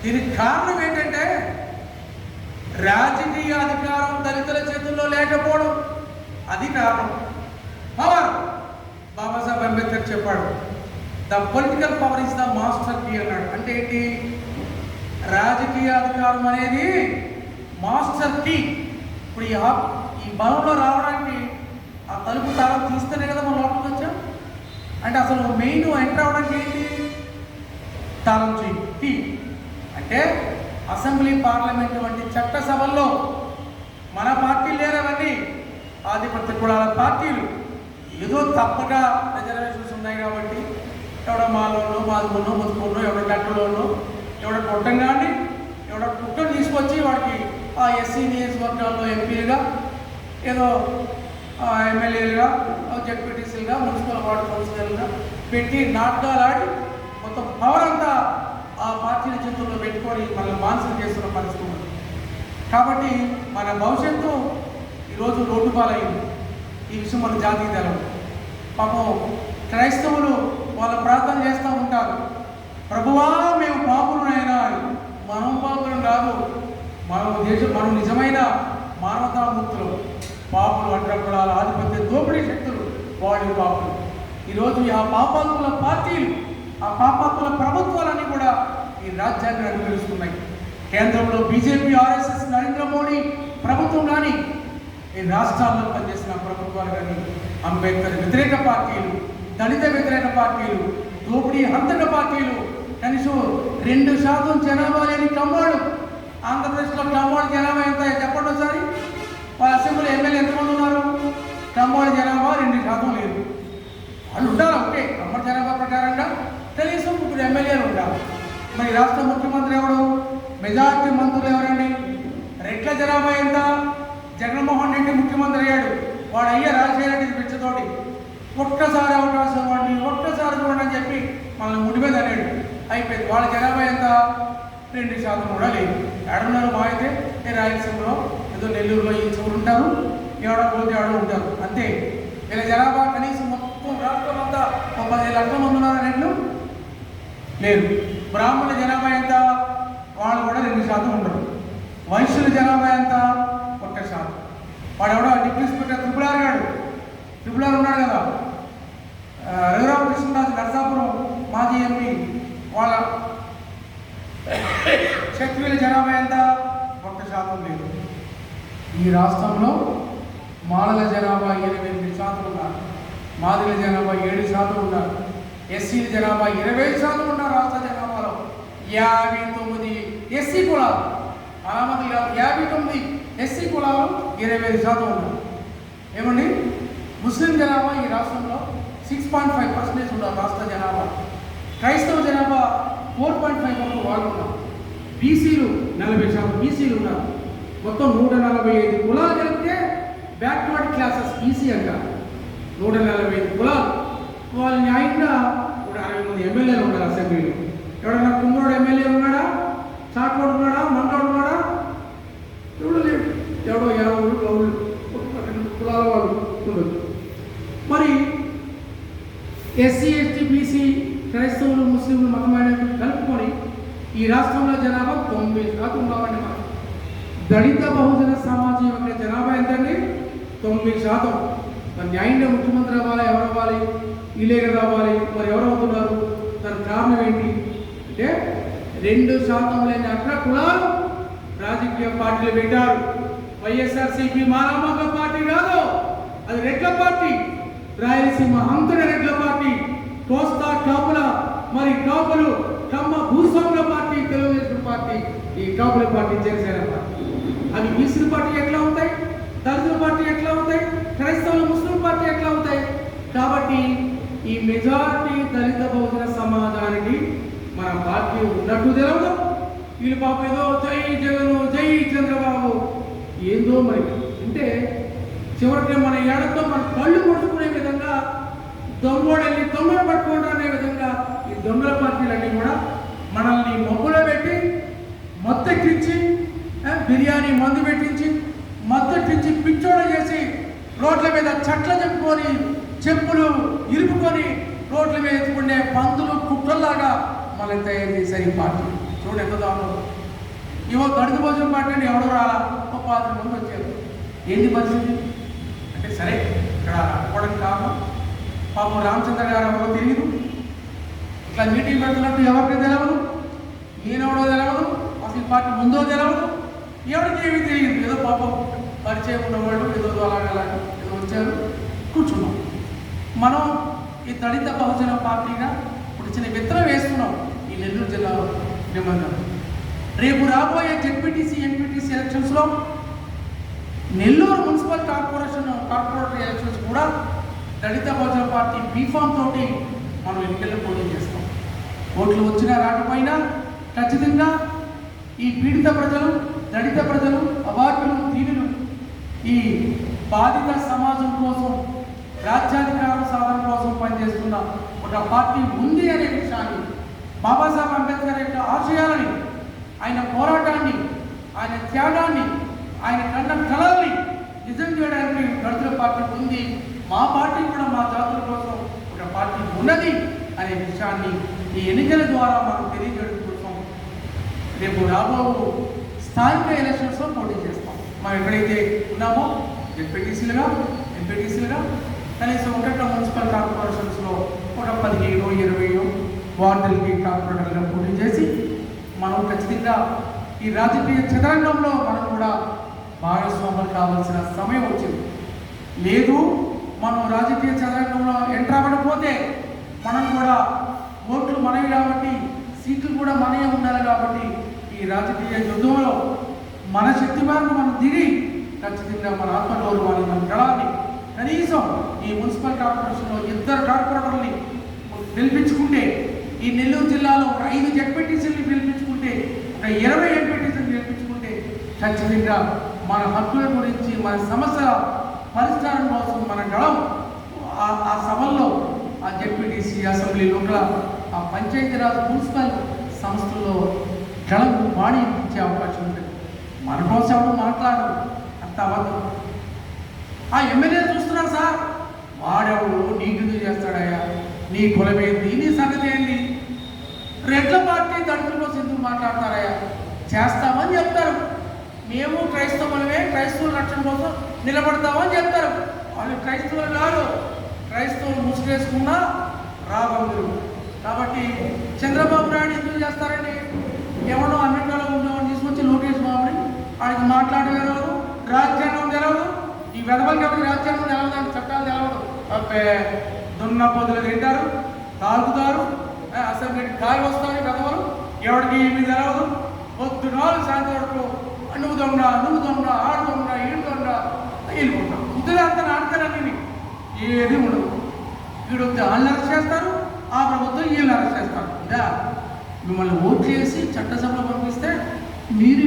దీనికి కారణం ఏంటంటే రాజకీయ అధికారం దళితుల చేతుల్లో లేకపోవడం. అది కారణం. పవర్, బాబాసాహెబ్ అంబేద్కర్ చెప్పాడు, the political power is the master key అన్నాడు. అంటే ఏంటి? రాజకీయ అధికారం అనేది మాస్టర్ కీ. ఇప్పుడు ఈ బలంలో రావడానికి ఆ తలుపు తాళం తీస్తేనే కదా మనం లోపలికి వచ్చాం. అంటే అసలు మెయిన్ ఎంటర్ అవడానికి ఏంటి? తాళం కీ. అంటే అసెంబ్లీ, పార్లమెంట్ వంటి చట్టసభల్లో మన పార్టీలు లేరవన్నీ ఆధిపత్య కులాల పార్టీలు. ఏదో తప్పక రిజర్వేషన్స్ ఉన్నాయి కాబట్టి ఎవడో మాలోనో, మాదులోనో, ముదుకోనో, ఎవడో గట్టలోనో, ఎవడో కొట్టంగాని ఎవడో కుక్కను తీసుకొచ్చి వాడికి ఆ ఎస్సీ నియోజకవర్గాల్లో ఎంపీలుగా, ఏదో ఎమ్మెల్యేలుగా, జడ్పీటీసీలుగా, మున్సిపల్ వార్డు కౌన్సిలర్లుగా పెట్టి నాటకాలాడి మొత్తం పవర్ అంతా ఆ పార్టీల చేతుల్లో పెట్టుకొని మనల్ని మానసిక చేస్తున్న పరిస్థితి ఉంది. కాబట్టి మన భవిష్యత్తు ఈరోజు రోడ్డు పాలైంది. ఈ విషయం మన జాతీయ తెలం. పాపం క్రైస్తవులు వాళ్ళ ప్రార్థన చేస్తూ ఉంటారు, ప్రభువా మేము పాపులనైనా అని. మనం పాపులం కాదు, మనం నిజమైన మానవతామూర్తులు. పాపులు, అడ్డకులాల ఆధిపత్య దోపిడీ శక్తులు వాళ్ళు పాపులు. ఈరోజు ఆ పాపాత్ముల పార్టీలు, ఆ పాపాత్ముల ప్రభుత్వాలన్నీ కూడా ఈ రాజ్యాన్ని అనుకరిస్తున్నాయి. కేంద్రంలో బీజేపీ, ఆర్ఎస్ఎస్, నరేంద్ర మోడీ ప్రభుత్వం కానీ, ఈ రాష్ట్రాల్లో పనిచేసిన ప్రభుత్వాలు కానీ, అంబేద్కర్ వ్యతిరేక పార్టీలు, దళిత వ్యతిరేక పార్టీలు, దోపిడీ హంతక పార్టీలు. కనీసం 2% జనాభా లేని కమ్మోడు. ఆంధ్రప్రదేశ్లో కమ్మోడు జనాభా ఎంత చెప్పండి ఒకసారి. వాళ్ళ అసెంబ్లీ ఎమ్మెల్యే ఎంతమంది ఉన్నారు? కమ్మోడు జనాభా 2% లేదు. వాళ్ళు ఉండాలి ఒకటే కమ్మోడు జనాభా ప్రకారంగా కనీసం 3 ఎమ్మెల్యేలు ఉండాలి. మరి రాష్ట్ర ముఖ్యమంత్రి ఎవరు? మెజార్టీ మంత్రులు ఎవరండి? రెడ్ల జనాభా ఎంత? జగన్మోహన్ రెడ్డి ముఖ్యమంత్రి అయ్యాడు, వాడు అయ్యా రాజశేఖర రెడ్డి పిచ్చతోటి ఒక్కసారి అవకాశం ఇవ్వండి, ఒక్కసారి చూడండి అని చెప్పి మనల్ని ముడి మీద అన్నాడు. అయిపోయింది. వాళ్ళ జనాభా ఎంత? 2% కూడా లేదు. ఏడున్నారు మా అయితే రాయలసీమలో, ఏదో నెల్లూరులో ఈ చూరు ఉంటారు, ఎవడో పోతే ఎవడో ఉంటారు అంతే. వీళ్ళ జనాభా కనీసం మొత్తం రాష్ట్రం అంతా 10 లక్షల మంది ఉన్నారు. రెడ్లు లేదు. బ్రాహ్మణుల జనాభా ఎంత? వాళ్ళు కూడా 2% ఉండరు. వైశ్యుల జనాభా ఎంత? 1%. వాడు ఎవడో డిప్యూటీ స్పీకర్ త్రిపులార్ గాడు, త్రిపులార్ ఉన్నాడు కదా, రఘురామకృష్ణరాజు నరసాపురం మాజీ ఎంపీ, వాళ్ళ క్షత్రియుల జనాభా ఎంత? 1% లేదు. ఈ రాష్ట్రంలో మాలల జనాభా 88% ఉన్నారు, మాదిల జనాభా 7% ఉన్నారు, ఎస్సీల జనాభా 20% ఉన్నారు. రాష్ట్ర జనాభాలో 59 ఎస్సీ కులాలు, అలామంది కాదు, 59 ఎస్సీ కులాలు 25% ఉన్నారు. ఏమండి? ముస్లిం జనాభా ఈ రాష్ట్రంలో 6.5% ఉన్నారు రాష్ట్ర జనాభా. క్రైస్తవ జనాభా 4.5 వరకు వాళ్ళు ఉన్నారు. బీసీలు 40% బీసీలు ఉన్నారు. మొత్తం 145 కులాలు కలిపితే బ్యాక్వర్డ్ క్లాసెస్ బీసీ అంటారు. 145 కులాలు. వాళ్ళు న్యాయంగా 60 మంది ఎమ్మెల్యేలు ఉన్నారు అసెంబ్లీలో. ఎవడన్నా కుమ్మరోడు ఎమ్మెల్యే ఉన్నాడా? చాకోడు ఉన్నాడా? మంగోడు ఉన్నాడా? ఎవడో లేడు. ఎవడో 50 గౌళ్ళు, 2 కులాల వాళ్ళు ఉండదు. మరి ఎస్సీ, ఎస్టీ, బీసీ, క్రైస్తవులు, ముస్లింలు, మతమైన కలుపుకొని ఈ రాష్ట్రంలో జనాభా 9% ఉన్నామండి. మనం దళిత బహుజన సామాజిక వర్గ జనాభా ఎంతండి? 9%. మరి న్యాయంగా ముఖ్యమంత్రి అవ్వాలి, ఎవరు అవ్వాలి? వీళ్ళే కదా అవ్వాలి. మరి ఎవరు అవుతున్నారు? దానికి కారణం ఏంటి అంటే 2% లేని అగ్ర కులాలు రాజకీయ పార్టీలు పెట్టారు. వైఎస్ఆర్సీపీ మానవక పార్టీ కాదు, అది రెడ్ల పార్టీ. రాయలసీమ అంతట రెడ్ల పార్టీ. కోస్తా కాపుల, మరి కాపులు కమ్మ భూస్వాముల పార్టీ తెలుగుదేశం పార్టీ. ఈ కాపుల పార్టీ జనసేన పార్టీ. అవి బీసీ పార్టీ ఎట్లా ఉంటాయి? దళితుల పార్టీ ఎట్లా ఉంటాయి? క్రైస్తవుల ముస్లిం పార్టీ ఎట్లా ఉంటాయి? కాబట్టి ఈ మెజారిటీ దళిత బహుజన సమాజానికి మన పార్టీ ఉన్నట్టు తెలవదు. వీళ్ళు పాప ఏదో జై జగను, జై చంద్రబాబు ఏందో మరి అంటే చివరికి మన ఏడతో మన కళ్ళు కొట్టుకునే విధంగా దొంగోడల్ని దొంగలు పట్టుకోవడం అనే విధంగా ఈ దొంగల పార్టీలన్నీ కూడా మనల్ని మొగ్గులో పెట్టి మత్తెక్కించి బిర్యానీ మందు పెట్టించి మత్తెక్కించి పిచ్చోడ చేసి రోడ్ల మీద చెట్ల చెప్పుకొని చెప్పులు ఇరుపుకొని రోడ్ల మీద ఎత్తుకునే పందులు కుట్రల్లాగా మనల్ని తయారు చేశారు ఈ పార్టీ. చూడండి ఎంత దారుణం. ఇవో దళిత భోజనం పార్టీ ఎవడో రాలా, ఒక 10 మంది వచ్చారు. ఏంది పరిస్థితి అంటే సరే ఇక్కడ అనుకోవడానికి కారణం పాపం రామచంద్ర గారు ఎవరో తెలియదు, ఇట్లా మీటింగ్ పెడుతున్నట్టు ఎవరికి తెలియదు, ఈయనెవడో తెలియదు, అసలు ఈ పార్టీ ముందో తెలియదు, ఎవరికి ఏమీ తెలియదు. ఏదో పాపం పరిచయం ఉన్నవాళ్ళు ఏదో అలాగే ఏదో వచ్చారు, కూర్చున్నాం. మనం ఈ దళిత బహుజన పార్టీగా ఇప్పుడు చిన్న విత్తనం వేస్తున్నాం ఈ నెల్లూరు జిల్లాలో నిబంధన. రేపు రాబోయే జెడ్పీటీసీ ఎంపీటీసీ ఎలక్షన్స్లో నెల్లూరు మున్సిపల్ కార్పొరేటర్ ఎలక్షన్స్ కూడా దళిత బహుజన పార్టీ బీఫామ్ తోటి మనం ఎన్నికల్లో పోటీ చేస్తాం. ఓట్లు వచ్చినా రాకపోయినా ఖచ్చితంగా ఈ పీడిత ప్రజలు, దళిత ప్రజలు, అవార్డులు, దీనులు, ఈ బాధిత సమాజం కోసం, రాజ్యాధికార సాధన కోసం పనిచేస్తున్న ఒక పార్టీ ఉంది అనే విషయాన్ని, బాబాసాహెబ్ అంబేద్కర్ యొక్క ఆశయాలని, ఆయన పోరాటాన్ని, ఆయన త్యాగాన్ని, ఆయన కన్న కళల్ని నిజం చేయడానికి దళితుల పార్టీ ఉంది. మా పార్టీ కూడా మా జాతుల కోసం ఒక పార్టీ ఉన్నది అనే విషయాన్ని ఈ ఎన్నికల ద్వారా మనం తెలియజేయడం కోసం రేపు రాబో స్థానిక ఎలక్షన్స్లో పోటీ చేస్తాం. మనం ఎక్కడైతే ఉన్నామో జెడ్పీటీసీలుగా, ఎంపీటీసీలుగా కనీసం ఒకట మున్సిపల్ కార్పొరేషన్స్లో ఒక 15-20 వార్డులకి కార్పొరేటర్గా పోటీ చేసి మనం ఖచ్చితంగా ఈ రాజకీయ చదరంగంలో మనం కూడా భాగస్వాములు కావాల్సిన సమయం వచ్చింది. లేదు మనం రాజకీయ చదరంగంలో ఎంటర్ అవ్వకపోతే మనం కూడా ఓట్లు మనవి కాబట్టి, సీట్లు కూడా మనమే ఉండాలి కాబట్టి ఈ రాజకీయ యుద్ధంలో మన శక్తి మేరకు మనం దిగి ఖచ్చితంగా మన ఆత్మగౌరవాన్ని, మన గళాన్ని కనీసం ఈ మున్సిపల్ కార్పొరేషన్లో 2 కార్పొరేటర్ని గెలిపించుకుంటే, ఈ నెల్లూరు జిల్లాలో ఒక 5 జెడ్పీటీసీని గెలిపించుకుంటే, ఒక 20 ఎంపీటీసీని గెలిపించుకుంటే ఖచ్చితంగా మన హక్కుల గురించి, మన సమస్యల పరిష్కారం కోసం మన గళం ఆ సభల్లో, ఆ జెడ్పీటీసీ అసెంబ్లీ లోపల, ఆ పంచాయతీరాజ్ మున్సిపల్ సంస్థల్లో గళం వాణి ఇచ్చే అవకాశం ఉంటుంది. మన కోసం ఎవరు మాట్లాడరు, అంత అబద్ధం. ఆ ఎమ్మెల్యే చూస్తున్నారు సార్, వాడెవడు నీకెందుకు చేస్తాడయ్యా, నీ కులమేంది, నీ సంగతి ఏంటి, రెడ్ల పార్టీ దళితుల కోసం ఎందుకు మాట్లాడతారయ్యా, చేస్తామని చెప్తారు. మేము క్రైస్తవులమే, క్రైస్తవుల రక్షణ కోసం నిలబడతామని చెప్తారు. వాళ్ళు క్రైస్తవులు కాదు, క్రైస్తవులు ముసుగేసుకున్నా రాబందులు. కాబట్టి చంద్రబాబు నాయుడు ఎందుకు చేస్తారండి, ఎవడో అమెరికాలో ఉండేవాడిని తీసుకొచ్చి లోకేష్ బాబుని ఆయనకి మాట్లాడేవారు, రాజ్యాంగం తెలవదు, ఈ వెదవలకి ఎవరికి రాజ్యాంగం తెలవదు, చట్టాలు తెలవదు, దున్న పొద్దులు తింటారు, తాగుతారు, అసెంబ్లీకి గాలి వస్తారు వెదవలు, ఎవరికి ఏమి తెలవదు, పొద్దునాలు సాయంత్రం వరకు నువ్వు దొంగ, ఆడు దొంగ, ఈడు దొంగ వెళ్ళిపోతాం. ఇద్దరు అంత నాటకాలన్నీ ఏది ఉండదు. వీడు వస్తే వాళ్ళని అరెస్ట్ చేస్తారు, ఆ ప్రభుత్వం వీళ్ళని అరెస్ట్ చేస్తారు. ఇదా మిమ్మల్ని ఓట్లు చేసి చట్టసభలో పంపిస్తే మీరు